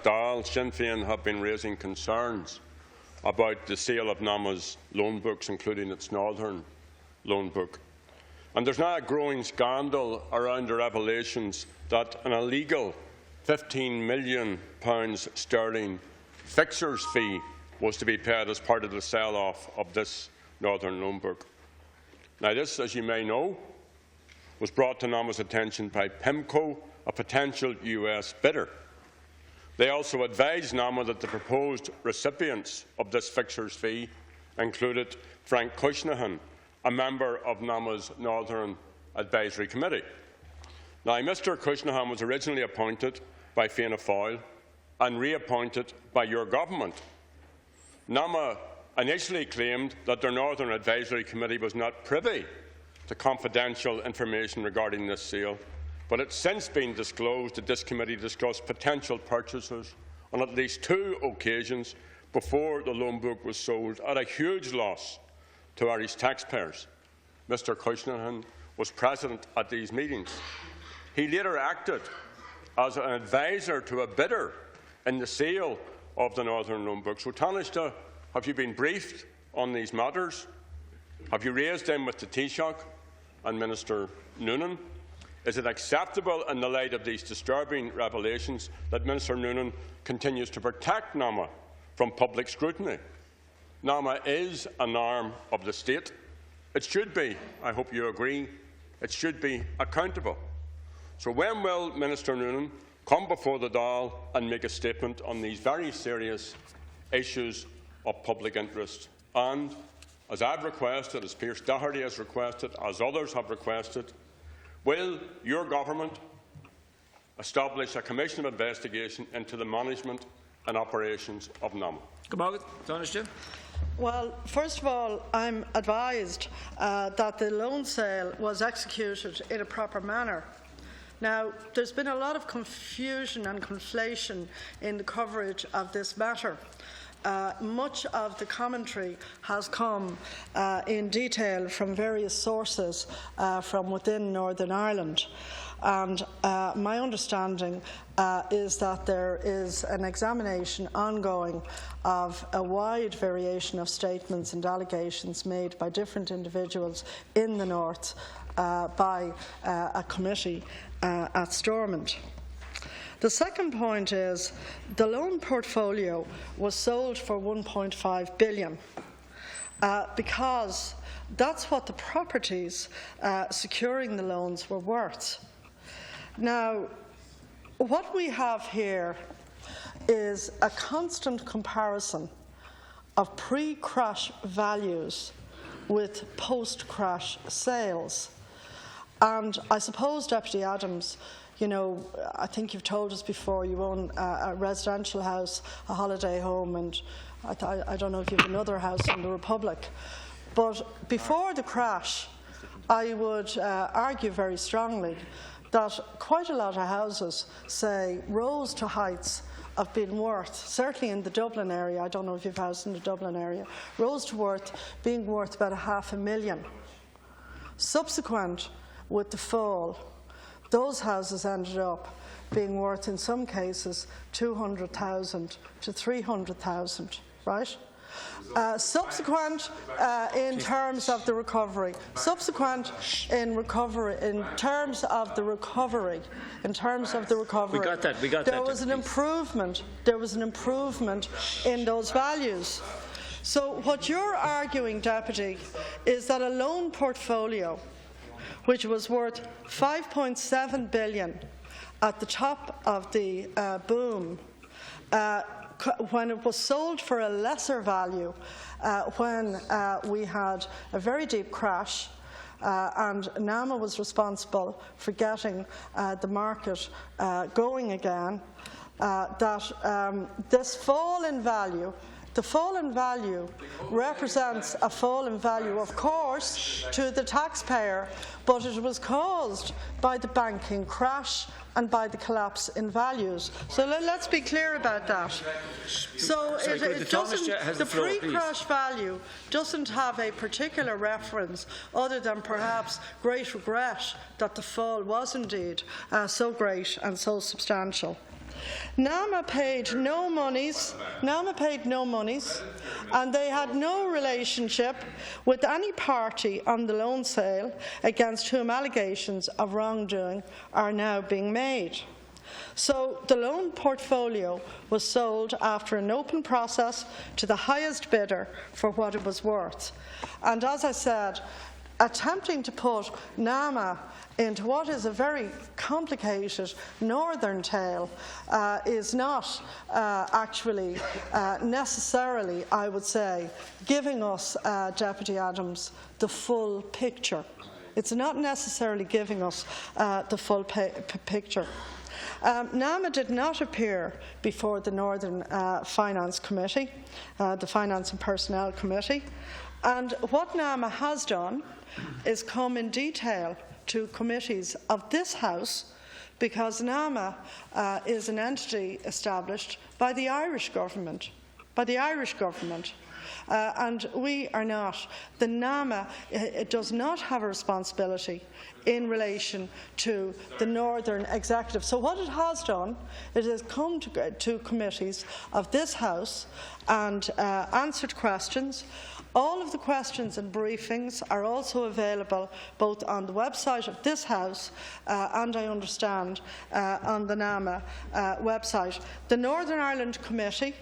Dáil, Sinn Féin have been raising concerns about the sale of NAMA's loan books, including its Northern loan book. And there's now a growing scandal around the revelations that an illegal £15 million fixers fee was to be paid as part of the sell-off of this Northern loan book. Now this, as you may know, was brought to NAMA's attention by PIMCO, a potential US bidder. They also advised NAMA that the proposed recipients of this fixers fee included Frank Ceisteanna, a member of NAMA's Northern Advisory Committee. Now, Mr Ceisteanna was originally appointed by Fianna Fáil and reappointed by your government. NAMA initially claimed that their Northern Advisory Committee was not privy to confidential information regarding this sale, but it's since been disclosed that this committee discussed potential purchases on at least 2 occasions before the loan book was sold at a huge loss to Irish taxpayers. Mr Ceisteanna was present at these meetings. He later acted as an advisor to a bidder in the sale of the Northern loan book. So, Tánaiste, have you been briefed on these matters? Have you raised them with the Taoiseach and Minister Noonan? Is it acceptable in the light of these disturbing revelations that Minister Noonan continues to protect NAMA from public scrutiny? NAMA is an arm of the state. It should be, I hope you agree, it should be accountable. So when will Minister Noonan come before the Dáil and make a statement on these very serious issues of public interest? And, as I've requested, as Pearse Doherty has requested, as others have requested, will your government establish a commission of investigation into the management and operations of NAMA? Tánaiste. Well, first of all, I'm advised that the loan sale was executed in a proper manner. Now, there's been a lot of confusion and conflation in the coverage of this matter. Much of the commentary has come in detail from various sources from within Northern Ireland. And my understanding is that there is an examination ongoing of a wide variation of statements and allegations made by different individuals in the North by a committee at Stormont. The second point is the loan portfolio was sold for £1.5 billion because that's what the properties securing the loans were worth. Now, what we have here is a constant comparison of pre-crash values with post-crash sales. And I suppose, Deputy Adams, you know, I think you've told us before you own a residential house, a holiday home, and I don't know if you have another house in the Republic. But before the crash, I would argue very strongly that quite a lot of houses, say, rose to heights of being worth, certainly in the Dublin area, I don't know if you have a house in the Dublin area, rose to being worth about £500,000. Subsequent with the fall, those houses ended up being worth, in some cases, £200,000 to £300,000, right? Subsequent in terms of the recovery, there was an improvement. There was an improvement in those values. So what you're arguing, Deputy, is that a loan portfolio, which was worth £5.7 billion at the top of the boom, when it was sold for a lesser value, when we had a very deep crash, and NAMA was responsible for getting the market going again, that this fall in value, the fall in value represents a fall in value, of course, to the taxpayer, but it was caused by the banking crash and by the collapse in values. So let's be clear about that. So the pre-crash value doesn't have a particular reference other than perhaps great regret that the fall was indeed so great and so substantial. NAMA paid no monies. And they had no relationship with any party on the loan sale against whom allegations of wrongdoing are now being made. So the loan portfolio was sold after an open process to the highest bidder for what it was worth. And as I said, attempting to put NAMA into what is a very complicated northern tale is not actually necessarily, I would say, giving us, Deputy Adams, the full picture. It's not necessarily giving us the full picture. NAMA did not appear before the Northern Finance Committee, the Finance and Personnel Committee, and what NAMA has done is come in detail to committees of this House, because NAMA is an entity established by the Irish government. And we are not. The NAMA it does not have a responsibility in relation to the Northern Executive. So what it has done, it has come to committees of this House and answered questions. All of the questions and briefings are also available both on the website of this House and, I understand, on the NAMA website. The Northern Ireland Committee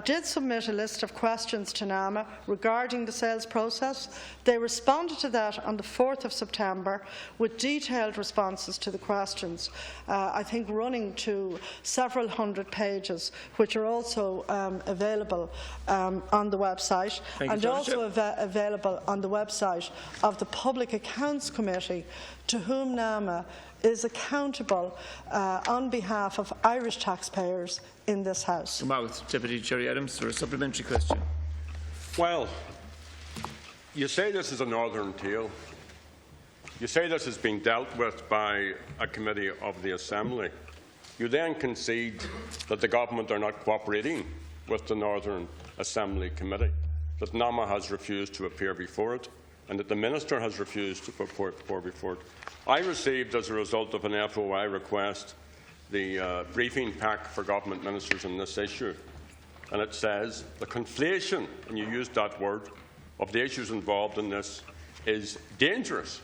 did submit a list of questions to NAMA regarding the sales process. They responded to that on the 4th of September with detailed responses to the questions, I think running to several hundred pages, which are also available on the website, and also available on the website of the Public Accounts Committee, to whom NAMA is accountable on behalf of Irish taxpayers in this House. Deputy Cherry Adams for a supplementary question. Well, you say this is a northern tale. You say this is being dealt with by a committee of the Assembly. You then concede that the government are not cooperating with the Northern Assembly Committee, that NAMA has refused to appear before it, and that the Minister has refused to appear before it. I received, as a result of an FOI request, the briefing pack for government ministers on this issue, and it says the conflation, and you used that word, of the issues involved in this is dangerous.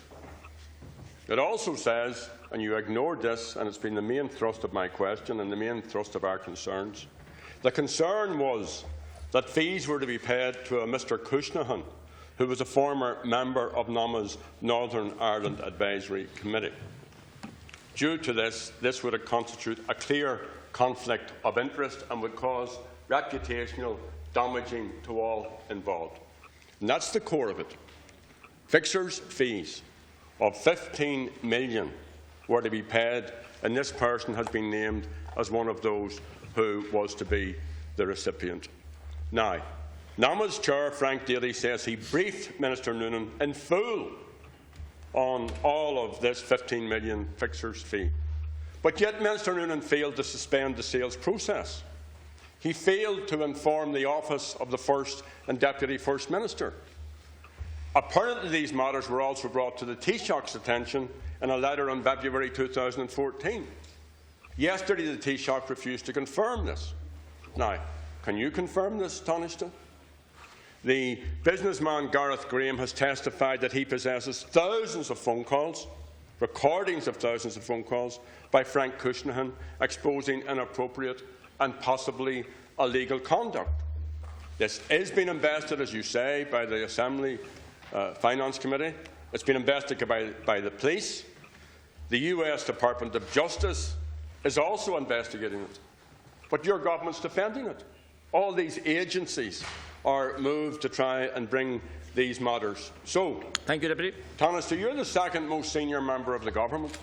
It also says, and you ignored this, and it's been the main thrust of my question and the main thrust of our concerns, the concern was that fees were to be paid to a Mr Ceisteanna, who was a former member of NAMA's Northern Ireland Advisory Committee. Due to this, this would constitute a clear conflict of interest and would cause reputational damaging to all involved. And that's the core of it. Fixers' fees of $15 million were to be paid, and this person has been named as one of those who was to be the recipient. Now, NAMA's chair, Frank Daly, says he briefed Minister Noonan in full on all of this $15 million fixers' fee. But yet Minister Noonan failed to suspend the sales process. He failed to inform the office of the First and Deputy First Minister. Apparently these matters were also brought to the Taoiseach's attention in a letter on February 2014. Yesterday the Taoiseach refused to confirm this. Now, can you confirm this, An Tánaiste? The businessman Gareth Graham has testified that he possesses thousands of phone calls, recordings of thousands of phone calls by Frank Ceisteanna exposing inappropriate and possibly illegal conduct. This is being investigated, as you say, by the Assembly Finance Committee. It's been investigated by the police. The US Department of Justice is also investigating it. But your government's defending it. All these agencies are moved to try and bring these matters. So, thank you, Deputy. Tánaiste, you're the second most senior member of the government.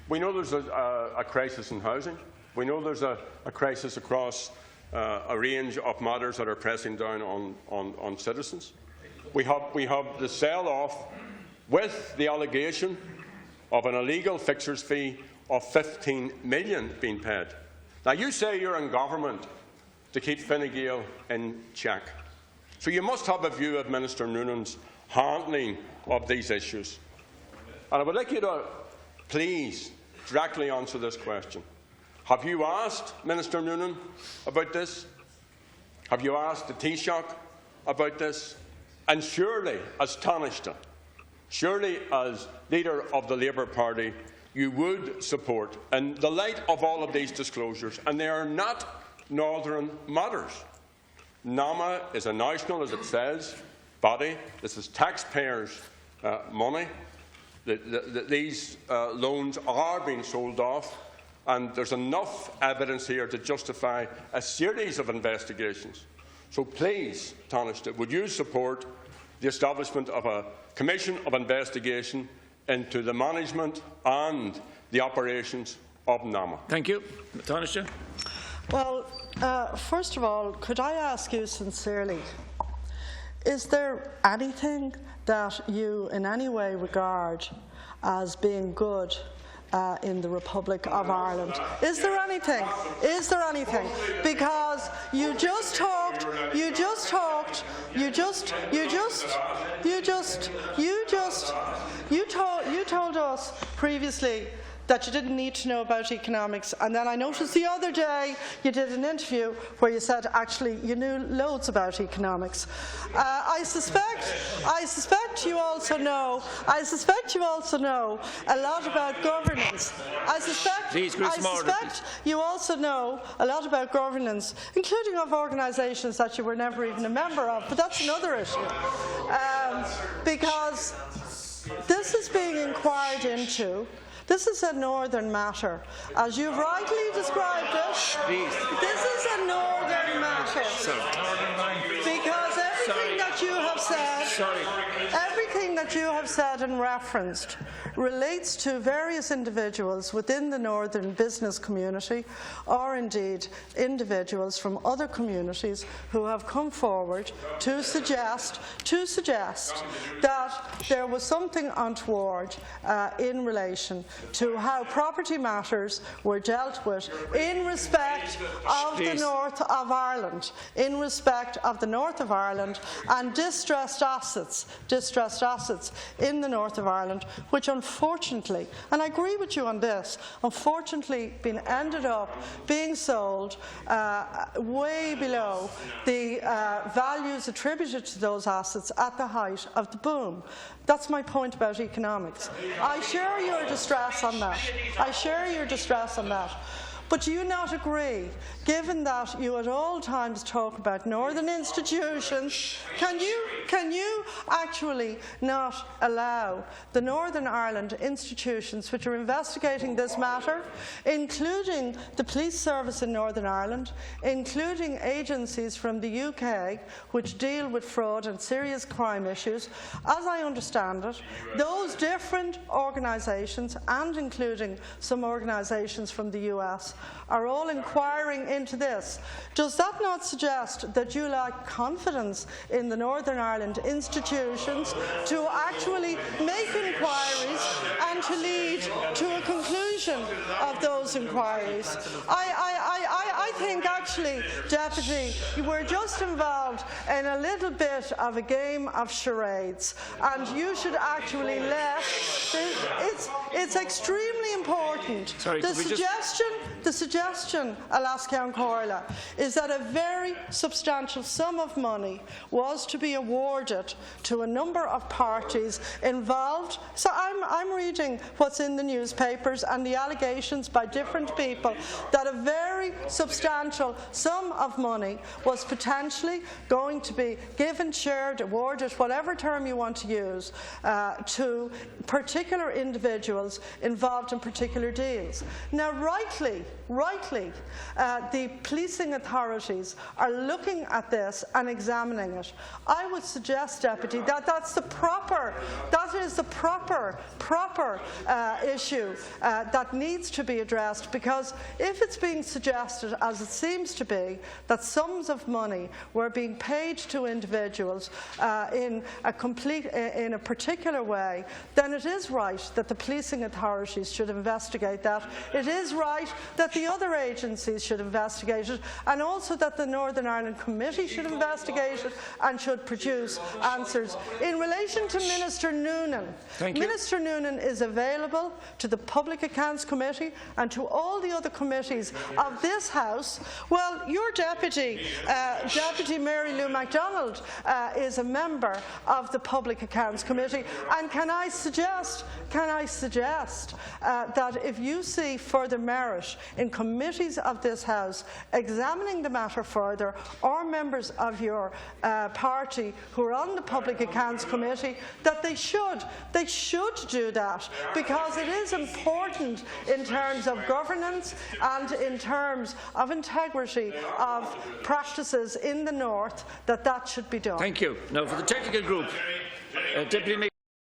We know there's a crisis in housing. We know there's a crisis across a range of matters that are pressing down on citizens. We have the sell-off with the allegation of an illegal fixers fee of $15 million being paid. Now, you say you're in government to keep Fine Gael in check. So you must have a view of Minister Noonan's handling of these issues. And I would like you to please directly answer this question. Have you asked Minister Noonan about this? Have you asked the Taoiseach about this? And surely, as Tánaiste, surely as leader of the Labour Party, you would support, in the light of all of these disclosures, and they are not northern matters. NAMA is a national, as it says, body. This is taxpayers' money. These loans are being sold off, and there's enough evidence here to justify a series of investigations. So please, Tánaiste, would you support the establishment of a commission of investigation into the management and the operations of NAMA? Thank you. Tánaiste. Well, first of all, could I ask you sincerely, is there anything that you in any way regard as being good in the Republic of Ireland? Is there anything? Is there anything? Because you told us previously that you didn't need to know about economics, and then I noticed the other day you did an interview where you said actually you knew loads about economics. I suspect you also know a lot about governance. I suspect you also know a lot about governance, including of organisations that you were never even a member of, but that's another issue. Because this is being inquired into. This is a northern matter. As you've rightly described it, this is a northern matter. Because everything that you have said and referenced relates to various individuals within the northern business community, or indeed individuals from other communities who have come forward to suggest that there was something untoward in relation to how property matters were dealt with in respect of the north of Ireland, and distressed assets in the north of Ireland, which unfortunately, and I agree with you on this, unfortunately ended up being sold way below the values attributed to those assets at the height of the boom. That's my point about economics. I share your distress on that. But do you not agree, given that you at all times talk about northern institutions, can you actually not allow the Northern Ireland institutions which are investigating this matter, including the police service in Northern Ireland, including agencies from the UK which deal with fraud and serious crime issues, as I understand it, those different organisations, and including some organisations from the US, are all inquiring into this? Does that not suggest that you lack confidence in the Northern Ireland institutions to actually make inquiries and to lead to a conclusion of those inquiries? I think actually, Deputy, you were just involved in a little bit of a game of charades, and you should actually it's extremely important. The suggestion, Alaska and Corla, is that a very substantial sum of money was to be awarded to a number of parties involved. So I'm reading what's in the newspapers and the allegations by different people that a very substantial sum of money was potentially going to be given, shared, awarded, whatever term you want to use, to particular individuals involved in particular deals. Now, rightly, the policing authorities are looking at this and examining it. I would suggest, Deputy, that is the proper issue that needs to be addressed, because if it's being suggested, as it seems to be, that sums of money were being paid to individuals in a particular way, then it is right that the policing authorities should investigate that. It is right that the other agencies should investigate it, and also that the Northern Ireland Committee should investigate it and should produce answers. In relation to Minister Noonan, Minister Noonan is available to the Public Accounts Committee and to all the other committees of this House. Well, your Deputy Mary Lou MacDonald, is a member of the Public Accounts Committee, and can I suggest that if you see further merit in committees of this House examining the matter further, or members of your party who are on the Public Accounts Committee, that they should do that, because it is important in terms of governance and in terms of integrity of practices in the North that should be done. Thank you. Now for the technical group, Deputy